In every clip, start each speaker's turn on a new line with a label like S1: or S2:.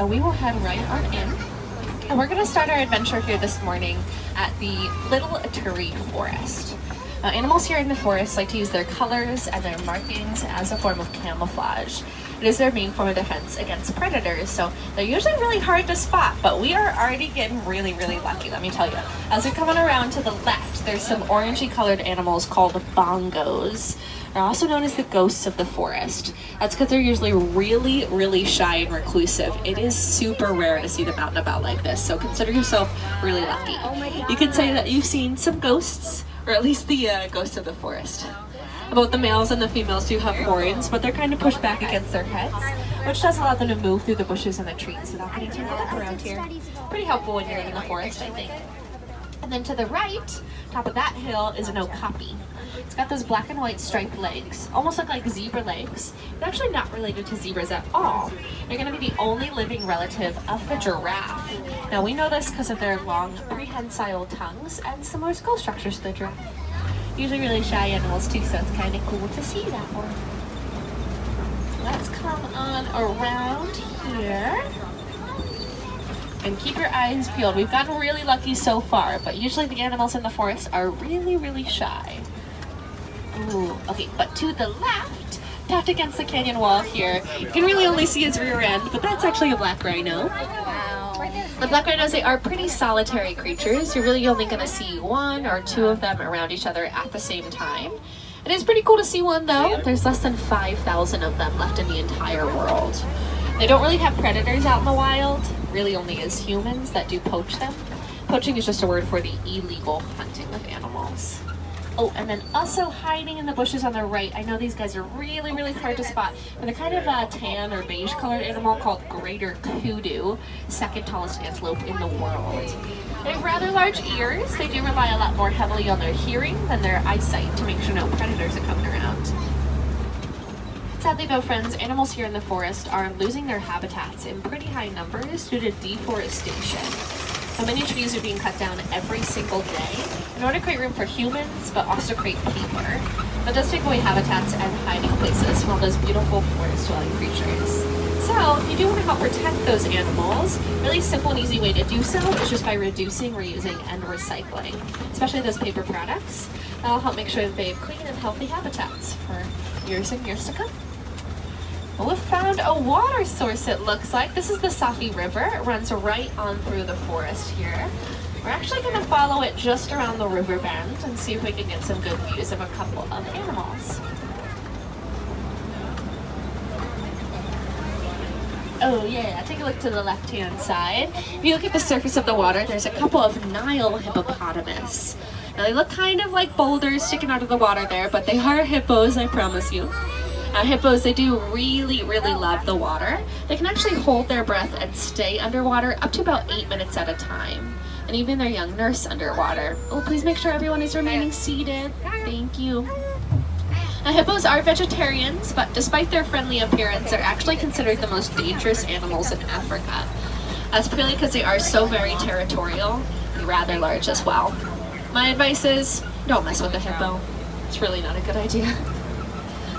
S1: so we will head right on in. And we're going to start our adventure here this morning at the Little Aturi Forest. Animals here in the forest like to use their colors and their markings as a form of camouflage. It is their main form of defense against predators, so they're usually really hard to spot, but we are already getting really lucky, let me tell you. As we're coming around to the left, there's some orangey colored animals called bongos. They're also known as the ghosts of the forest. That's because they're usually really shy and reclusive. It is super rare to see them out and about like this, so consider yourself really lucky. You can say that you've seen some ghosts, or at least the ghosts of the forest. Both the males and the females do have horns, but they're kind of pushed back against their heads, which does allow them to move through the bushes and the trees without getting too up around here. Pretty helpful when you're in the forest, I think. And then to the right, top of that hill, is an okapi. It's got those black and white striped legs, almost look like zebra legs. They're actually not related to zebras at all. They're going to be the only living relative of the giraffe. Now we know this because of their long prehensile tongues and similar skull structures to the giraffe. Usually really shy animals too, so it's kind of cool to see that one. Let's come on around here. And keep your eyes peeled. We've gotten really lucky so far, but usually the animals in the forest are really shy. Ooh, okay, but to the left, tapped against the canyon wall here, you can really only see his rear end, but that's actually a black rhino. The black rhinos, they are pretty solitary creatures. You're really only going to see one or two of them around each other at the same time. It is pretty cool to see one though. There's less than 5,000 of them left in the entire world. They don't really have predators out in the wild, really only as humans that do poach them. Poaching is just a word for the illegal hunting of animals. Oh, and then also hiding in the bushes on the right, I know these guys are really hard to spot, but they're kind of a tan or beige colored animal called greater kudu, second tallest antelope in the world. They have rather large ears. They do rely a lot more heavily on their hearing than their eyesight to make sure no predators are coming around. Sadly though, friends, animals here in the forest are losing their habitats in pretty high numbers due to deforestation. So many trees are being cut down every single day in order to create room for humans, but also create paper. That does take away habitats and hiding places from all those beautiful forest-dwelling creatures. So, if you do want to help protect those animals, really simple and easy way to do so is just by reducing, reusing, and recycling, especially those paper products. That'll help make sure that they have clean and healthy habitats for years and years to come. Well, we've found a water source, it looks like. This is the Safi River. It runs right on through the forest here. We're actually going to follow it just around the river bend and see if we can get some good views of a couple of animals. Oh yeah, take a look to the left-hand side. If you look at the surface of the water, there's a couple of Nile hippopotamus. Now they look kind of like boulders sticking out of the water there, but they are hippos, I promise you. Hippos, they do really love the water. They can actually hold their breath and stay underwater up to about 8 minutes at a time. And even their young nurse underwater. Oh, please make sure everyone is remaining seated. Thank you. Now, hippos are vegetarians, but despite their friendly appearance, they're actually considered the most dangerous animals in Africa. That's purely because they are so very territorial and rather large as well. My advice is, don't mess with a hippo. It's really not a good idea.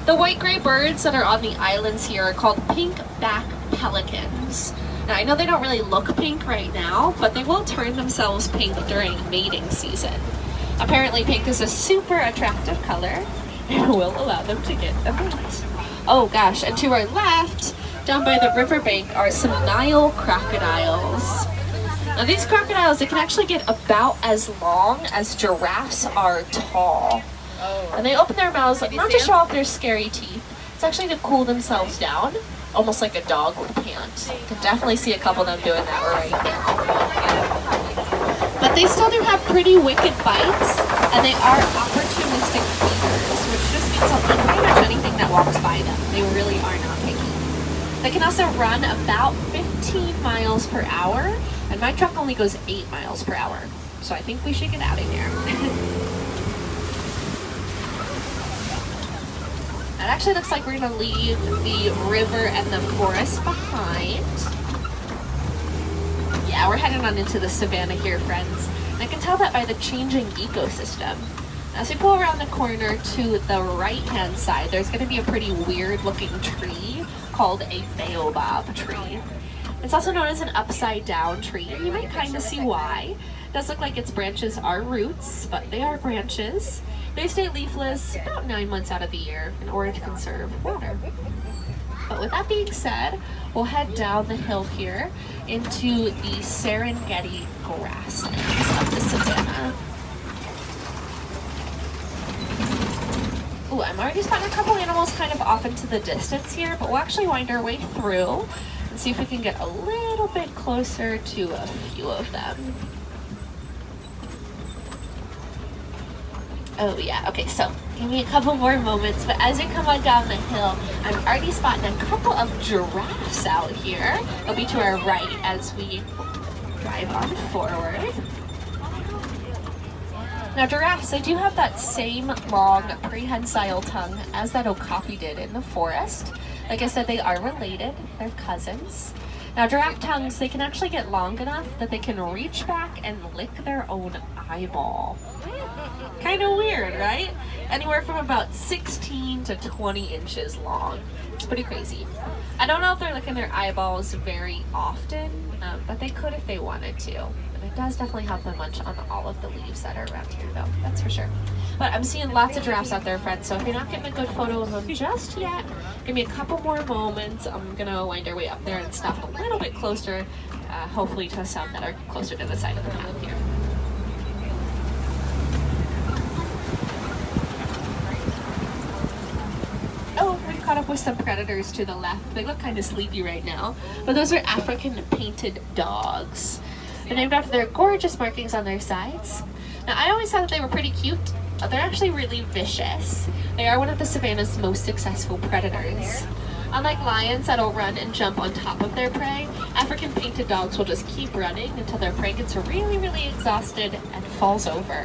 S1: The white-gray birds that are on the islands here are called pink-back pelicans. Now, I know they don't really look pink right now, but they will turn themselves pink during mating season. Apparently, pink is a super attractive color and will allow them to get a mate. Oh gosh, and to our left, down by the riverbank, are some Nile crocodiles. Now, these crocodiles, they can actually get about as long as giraffes are tall. And they open their mouths not to show off their scary teeth. It's actually to cool themselves down, almost like a dog would pant. You can definitely see a couple of them doing that right now. But they still do have pretty wicked bites, and they are opportunistic feeders, which just means they'll eat pretty much anything that walks by them. They really are not picky. They can also run about 15 miles per hour, and my truck only goes 8 miles per hour. So I think we should get out of here. It actually looks like we're going to leave the river and the forest behind. Yeah, we're heading on into the savannah here, friends. And I can tell that by the changing ecosystem. As we pull around the corner to the right-hand side, there's going to be a pretty weird-looking tree called a baobab tree. It's also known as an upside down tree, and you might kind of see why. It does look like its branches are roots, but they are branches. They stay leafless about 9 months out of the year in order to conserve water. But with that being said, we'll head down the hill here into the Serengeti grasslands of the savannah. Ooh, I'm already spotting a couple animals kind of off into the distance here, but we'll actually wind our way through and see if we can get a little bit closer to a few of them. Oh yeah, okay, so give me a couple more moments, but as we come on down the hill, I'm already spotting a couple of giraffes out here. They'll be to our right as we drive on forward. Now giraffes, they do have that same long prehensile tongue as that okapi did in the forest. Like I said, they are related, they're cousins. Now giraffe tongues, they can actually get long enough that they can reach back and lick their own eyeball. Kind of weird, right? Anywhere from about 16 to 20 inches long. It's pretty crazy. I don't know if they're licking their eyeballs very often, but they could if they wanted to. And it does definitely help them munch on all of the leaves that are around here though, that's for sure. But I'm seeing lots of giraffes out there, friends, so if you're not getting a good photo of them just yet, give me a couple more moments. I'm gonna wind our way up there and stop a little bit closer, hopefully to some that are closer to the side of the map here. Caught up with some predators to the left. They look kind of sleepy right now, but those are African painted dogs. They're named after their gorgeous markings on their sides. Now, I always thought that they were pretty cute, but they're actually really vicious. They are one of the savannah's most successful predators. Unlike lions that'll run and jump on top of their prey, African painted dogs will just keep running until their prey gets really, really exhausted and falls over,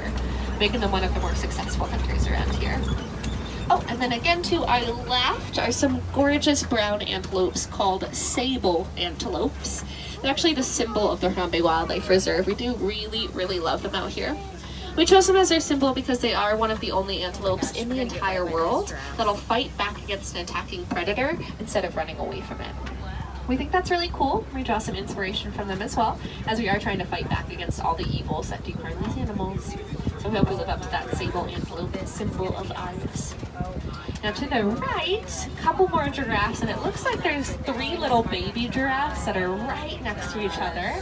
S1: making them one of the more successful hunters around here. Oh, and then again to our left are some gorgeous brown antelopes called sable antelopes. They're actually the symbol of the Harambe Wildlife Reserve. We do really, really love them out here. We chose them as their symbol because they are one of the only antelopes in the entire world that'll fight back against an attacking predator instead of running away from it. We think that's really cool. We draw some inspiration from them as well, as we are trying to fight back against all the evils that do harm these animals. So we hope we live up to that sable antelope symbol of ours. Now to the right, a couple more giraffes, and it looks like there's 3 little baby giraffes that are right next to each other.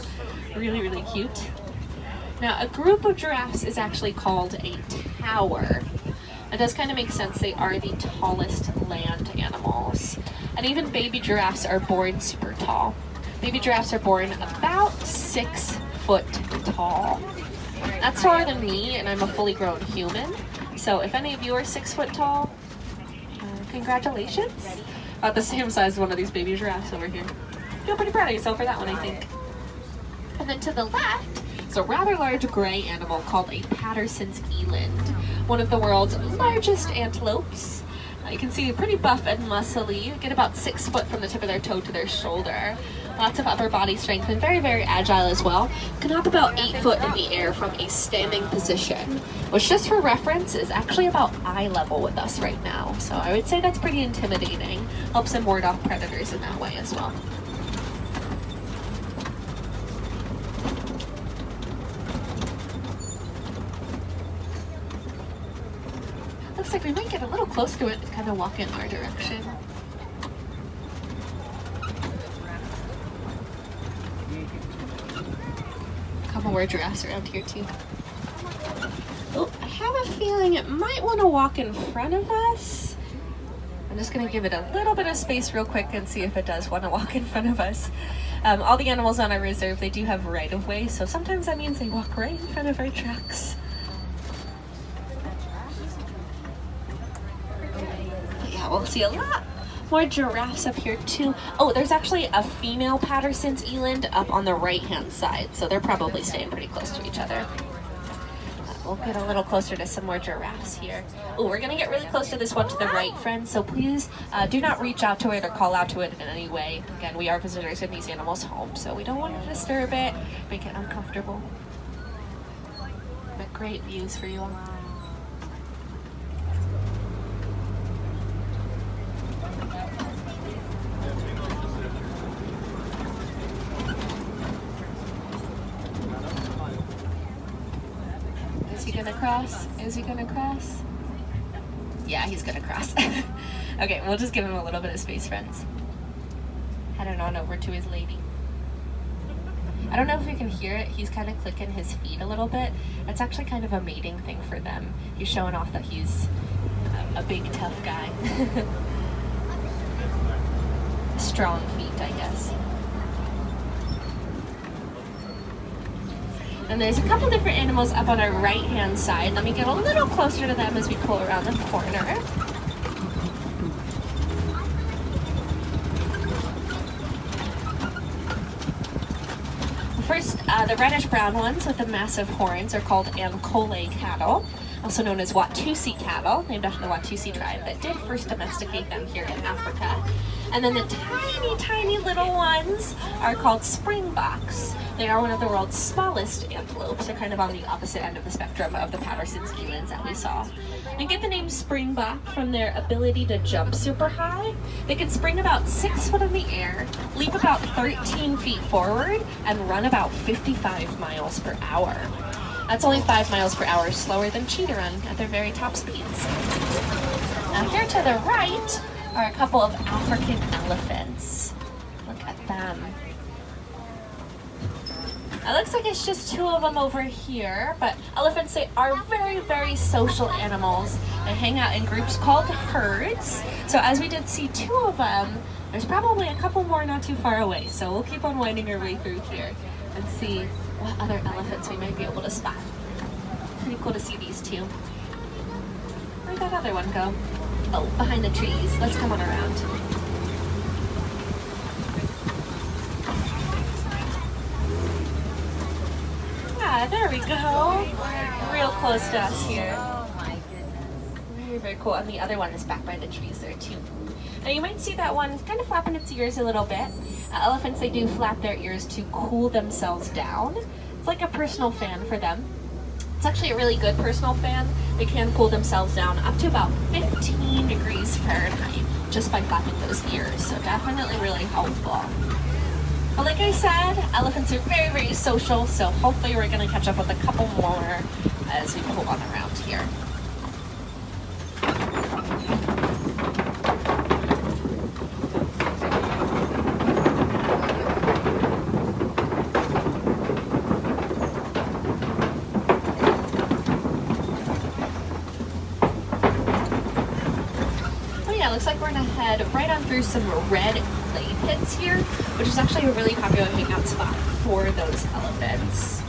S1: Really, really cute. Now a group of giraffes is actually called a tower. It does kind of make sense, they are the tallest land animals. And even baby giraffes are born super tall. Baby giraffes are born about 6 foot tall. That's taller than me, and I'm a fully grown human. So if any of you are 6 foot tall, congratulations. About the same size as one of these baby giraffes over here. Feel pretty proud of yourself for that one, I think. And then to the left is a rather large gray animal called a Patterson's eland, one of the world's largest antelopes. You can see they're pretty buff and muscly, get about 6 foot from the tip of their toe to their shoulder. Lots of upper body strength and very, very agile as well. Can hop about 8 foot in the air from a standing position, which just for reference is actually about eye level with us right now. So I would say that's pretty intimidating. Helps them ward off predators in that way as well. Looks like we might get a little close to it and kind of walk in our direction. A couple more giraffes around here too. Oh, I have a feeling it might want to walk in front of us. I'm just going to give it a little bit of space real quick and see if it does want to walk in front of us. All the animals on our reserve, they do have right-of-way, so sometimes that means they walk right in front of our tracks. We'll see a lot more giraffes up here too. Oh, there's actually a female Patterson's eland up on the right-hand side, so they're probably staying pretty close to each other. We'll get a little closer to some more giraffes here. Oh, we're gonna get really close to this one to the right, friends, so please do not reach out to it or call out to it in any way. Again, we are visitors in these animals' homes, so we don't want to disturb it, make it uncomfortable. But great views for you all. gonna cross? Is he gonna cross? Yeah, he's gonna cross. Okay, we'll just give him a little bit of space, friends. Heading on over to his lady. I don't know if you can hear it. He's kind of clicking his feet a little bit. It's actually kind of a mating thing for them. He's showing off that he's a big, tough guy. Strong feet, I guess. And there's a couple different animals up on our right-hand side. Let me get a little closer to them as we pull around the corner. First, the reddish-brown ones with the massive horns are called Ankole cattle, also known as Watusi cattle, named after the Watusi tribe that did first domesticate them here in Africa. And then the tiny, tiny little ones are called springboks. They are one of the world's smallest antelopes. They're kind of on the opposite end of the spectrum of the Patterson's humans that we saw. They get the name springbok from their ability to jump super high. They can spring about 6 foot in the air, leap about 13 feet forward, and run about 55 miles per hour. That's only 5 miles per hour slower than cheetah run at their very top speeds. Now here to the right are a couple of African elephants. Look at them. It looks like it's just 2 of them over here, but elephants, they are very, very social animals. They hang out in groups called herds. So as we did see 2 of them, there's probably a couple more not too far away. So we'll keep on winding our way through here and see what other elephants we might be able to spot. Pretty cool to see these 2. Where'd that other one go? Oh, behind the trees. Let's come on around. Yeah, there we go. Real close to us here.
S2: Oh my goodness.
S1: Very, very cool. And the other one is back by the trees there too. Now you might see that one kind of flapping its ears a little bit. Elephants, they do flap their ears to cool themselves down. It's like a personal fan for them. It's actually a really good personal fan. They can cool themselves down up to about 15 degrees Fahrenheit just by flapping those ears. So definitely really helpful. But like I said, elephants are very, very social, so hopefully we're going to catch up with a couple more as we pull on around here. Looks like we're gonna head right on through some red clay pits here, which is actually a really popular hangout spot for those elephants.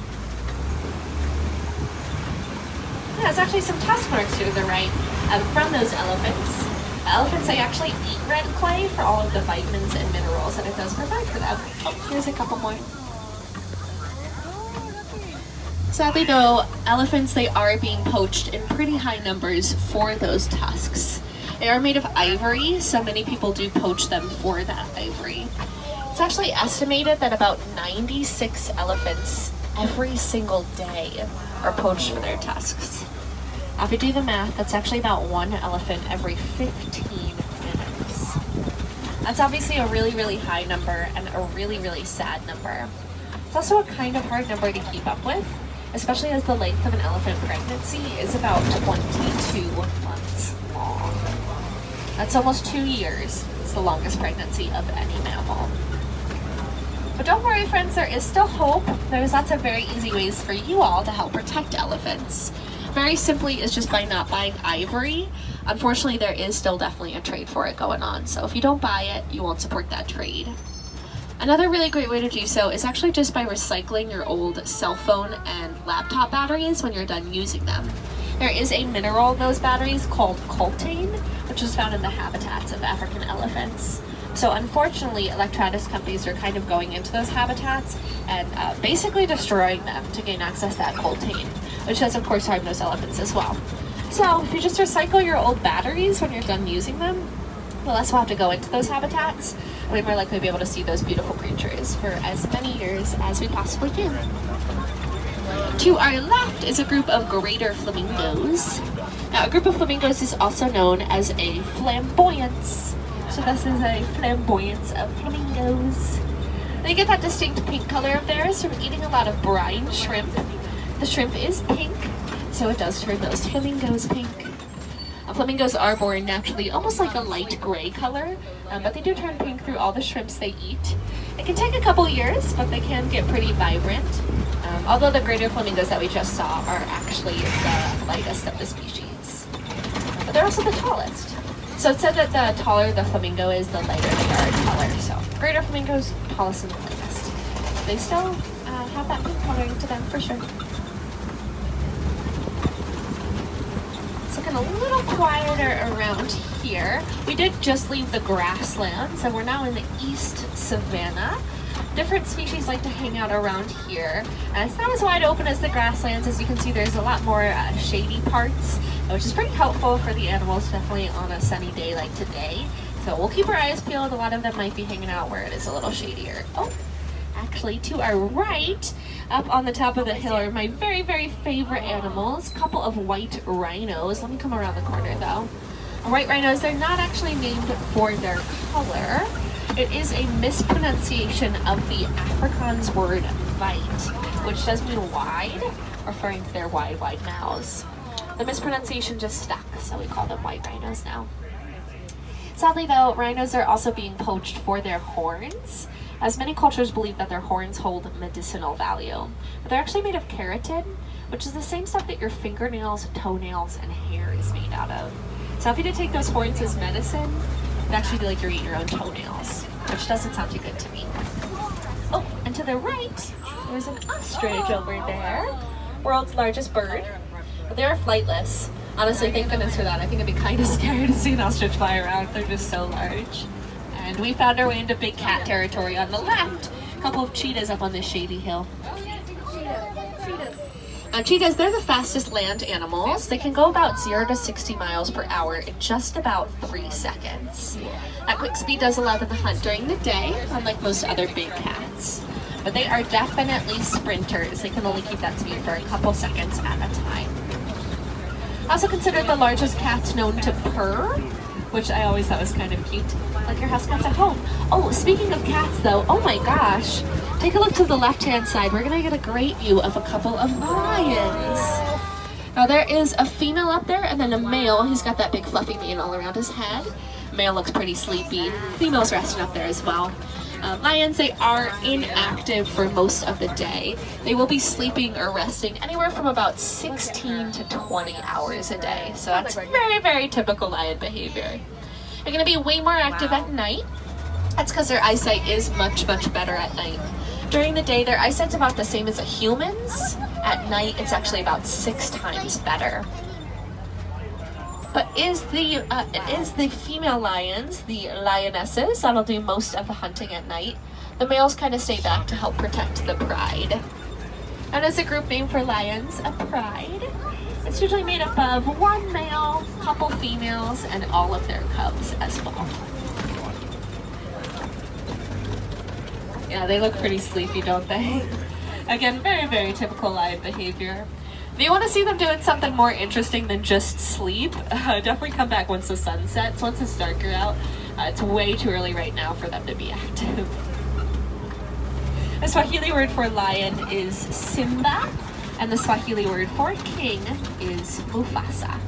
S1: Yeah, there's actually some tusk marks to the right from those elephants. Elephants, they actually eat red clay for all of the vitamins and minerals that it does provide for them. Oh, here's a couple more. Sadly though, elephants, they are being poached in pretty high numbers for those tusks. They are made of ivory, so many people do poach them for that ivory. It's actually estimated that about 96 elephants every single day are poached for their tusks. Now, if you do the math, that's actually about 1 elephant every 15 minutes. That's obviously a really, really high number and a really, really sad number. It's also a kind of hard number to keep up with, especially as the length of an elephant pregnancy is about 22 months long. That's almost 2 years. It's the longest pregnancy of any mammal. But don't worry, friends, there is still hope. There's lots of very easy ways for you all to help protect elephants. Very simply is just by not buying ivory. Unfortunately, there is still definitely a trade for it going on. So if you don't buy it, you won't support that trade. Another really great way to do so is actually just by recycling your old cell phone and laptop batteries when you're done using them. There is a mineral in those batteries called coltan, which is found in the habitats of African elephants. So unfortunately, electronics companies are kind of going into those habitats and basically destroying them to gain access to that coltan, which does of course harm those elephants as well. So if you just recycle your old batteries when you're done using them, the less we'll have to go into those habitats, and we're more likely to be able to see those beautiful creatures for as many years as we possibly can. To our left is a group of greater flamingos. Now, a group of flamingos is also known as a flamboyance. So this is a flamboyance of flamingos. They get that distinct pink color of theirs from eating a lot of brine shrimp. The shrimp is pink, so it does turn those flamingos pink. Flamingos are born naturally almost like a light gray color, but they do turn pink through all the shrimps they eat. It can take a couple years, but they can get pretty vibrant. Although the greater flamingos that we just saw are actually the lightest of the species. But they're also the tallest. So it said that the taller the flamingo is, the lighter they are in color. So greater flamingos, tallest and the lightest. They still have that pink coloring to them for sure. It's looking a little quieter around here. We did just leave the grasslands, and we're now in the East Savannah. Different species like to hang out around here. It's not as wide open as the grasslands. As you can see, there's a lot more shady parts, which is pretty helpful for the animals, definitely on a sunny day like today. So we'll keep our eyes peeled. A lot of them might be hanging out where it is a little shadier. Oh, actually to our right, up on the top of the hill, are my very, very favorite animals, a couple of white rhinos. Let me come around the corner though. White rhinos, they're not actually named for their color. It is a mispronunciation of the Afrikaans word "weit," which does mean wide, referring to their wide, wide mouths. The mispronunciation just stuck, so we call them white rhinos now. Sadly though, rhinos are also being poached for their horns, as many cultures believe that their horns hold medicinal value. But they're actually made of keratin, which is the same stuff that your fingernails, toenails, and hair is made out of. So if you did take those horns as medicine, it'd actually be like you're eating your own toenails, which doesn't sound too good to me. Oh, and to the right, there's an ostrich over there, world's largest bird. But they're flightless. Honestly, thank goodness for that. I think I'd be kind of scared to see an ostrich fly around. They're just so large. And we found our way into big cat territory on the left. A couple of cheetahs up on this shady hill. Cheetahs, they're the fastest land animals. They can go about 0 to 60 miles per hour in just about 3 seconds. That quick speed does allow them to hunt during the day, unlike most other big cats. But they are definitely sprinters. They can only keep that speed for a couple seconds at a time. Also considered the largest cats known to purr, which I always thought was kind of cute, like your house cats at home. Oh, speaking of cats though, oh my gosh, take a look to the left-hand side. We're gonna get a great view of a couple of lions. Now there is a female up there and then a male. He's got that big fluffy mane all around his head. Male looks pretty sleepy. Female's resting up there as well. Lions, they are inactive for most of the day. They will be sleeping or resting anywhere from about 16 to 20 hours a day. So that's very, very typical lion behavior. They're going to be way more active at night. That's because their eyesight is much, much better at night. During the day, their eyesight's about the same as a human's. At night, it's actually about 6 times better. But it is the female lions, the lionesses, that'll do most of the hunting at night. The males kind of stay back to help protect the pride. And as a group name for lions, a pride, it's usually made up of 1 male, couple females, and all of their cubs as well. Yeah, they look pretty sleepy, don't they? Again, very, very typical lion behavior. If you want to see them doing something more interesting than just sleep, definitely come back once the sun sets, once it's darker out. It's way too early right now for them to be active. The Swahili word for lion is Simba, and the Swahili word for king is Mufasa.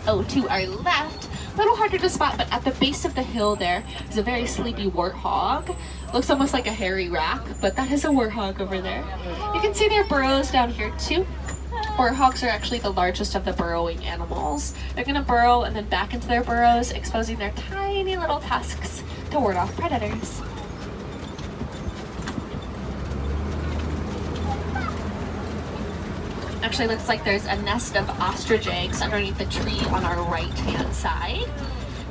S1: Oh, to our left, a little harder to spot, but at the base of the hill there is a very sleepy warthog. Looks almost like a hairy rat, but that is a warthog over there. You can see their burrows down here too. Warthogs are actually the largest of the burrowing animals. They're going to burrow and then back into their burrows, exposing their tiny little tusks to ward off predators. Actually looks like there's a nest of ostrich eggs underneath the tree on our right-hand side.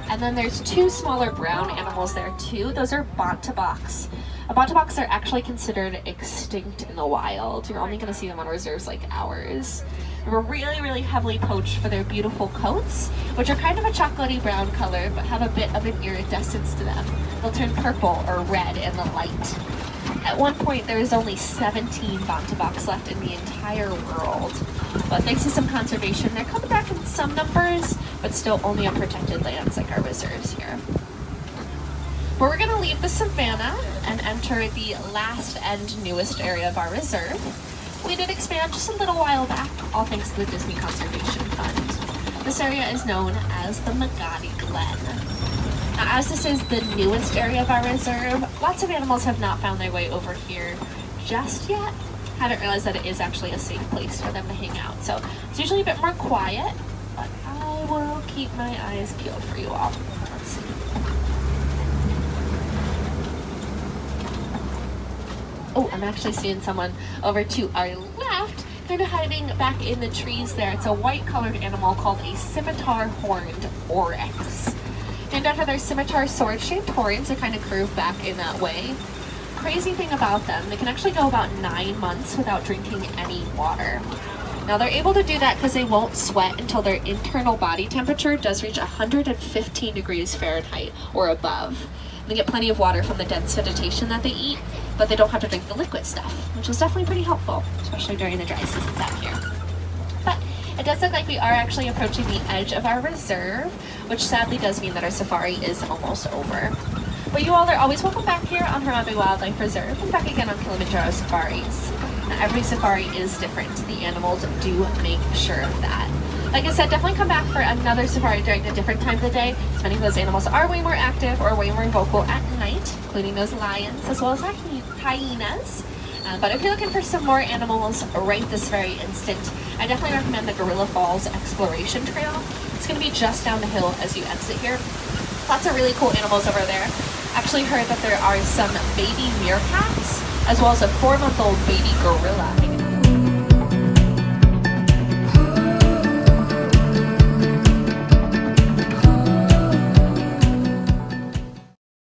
S1: And then there's 2 smaller brown animals there too. Those are bontebocks. Bontebocks are actually considered extinct in the wild. You're only going to see them on reserves like ours. They're really, really heavily poached for their beautiful coats, which are kind of a chocolatey brown color, but have a bit of an iridescence to them. They'll turn purple or red in the light. At one point, there was only 17 bontebocks left in the entire world. But thanks to some conservation, they're coming back in some numbers, but still only on protected lands like our reserves here. But we're going to leave the savannah and enter the last and newest area of our reserve. We did expand just a little while back, all thanks to the Disney Conservation Fund. This area is known as the Magadi Glen. Now, as this is the newest area of our reserve, lots of animals have not found their way over here just yet. Haven't realized that it is actually a safe place for them to hang out. So it's usually a bit more quiet, but I will keep my eyes peeled for you all. Let's see. Oh, I'm actually seeing someone over to our left, kind of hiding back in the trees there. It's a white-colored animal called a scimitar-horned oryx. Named after their scimitar sword-shaped horns, they kind of curve back in that way. Crazy thing about them, they can actually go about 9 months without drinking any water. Now they're able to do that because they won't sweat until their internal body temperature does reach 115 degrees Fahrenheit or above. They get plenty of water from the dense vegetation that they eat, but they don't have to drink the liquid stuff, which is definitely pretty helpful, especially during the dry seasons out here. But it does look like we are actually approaching the edge of our reserve, which sadly does mean that our safari is almost over. But you all are always welcome back here on Harambe Wildlife Reserve and back again on Kilimanjaro Safaris. Now, every safari is different. The animals do make sure of that. Like I said, definitely come back for another safari during a different time of the day, as many of those animals are way more active or way more vocal at night, including those lions as well as hyenas. But if you're looking for some more animals right this very instant, I definitely recommend the Gorilla Falls Exploration Trail. It's going to be just down the hill as you exit here. Lots of really cool animals over there. Actually heard that there are some baby meerkats, as well as a 4-month-old baby gorilla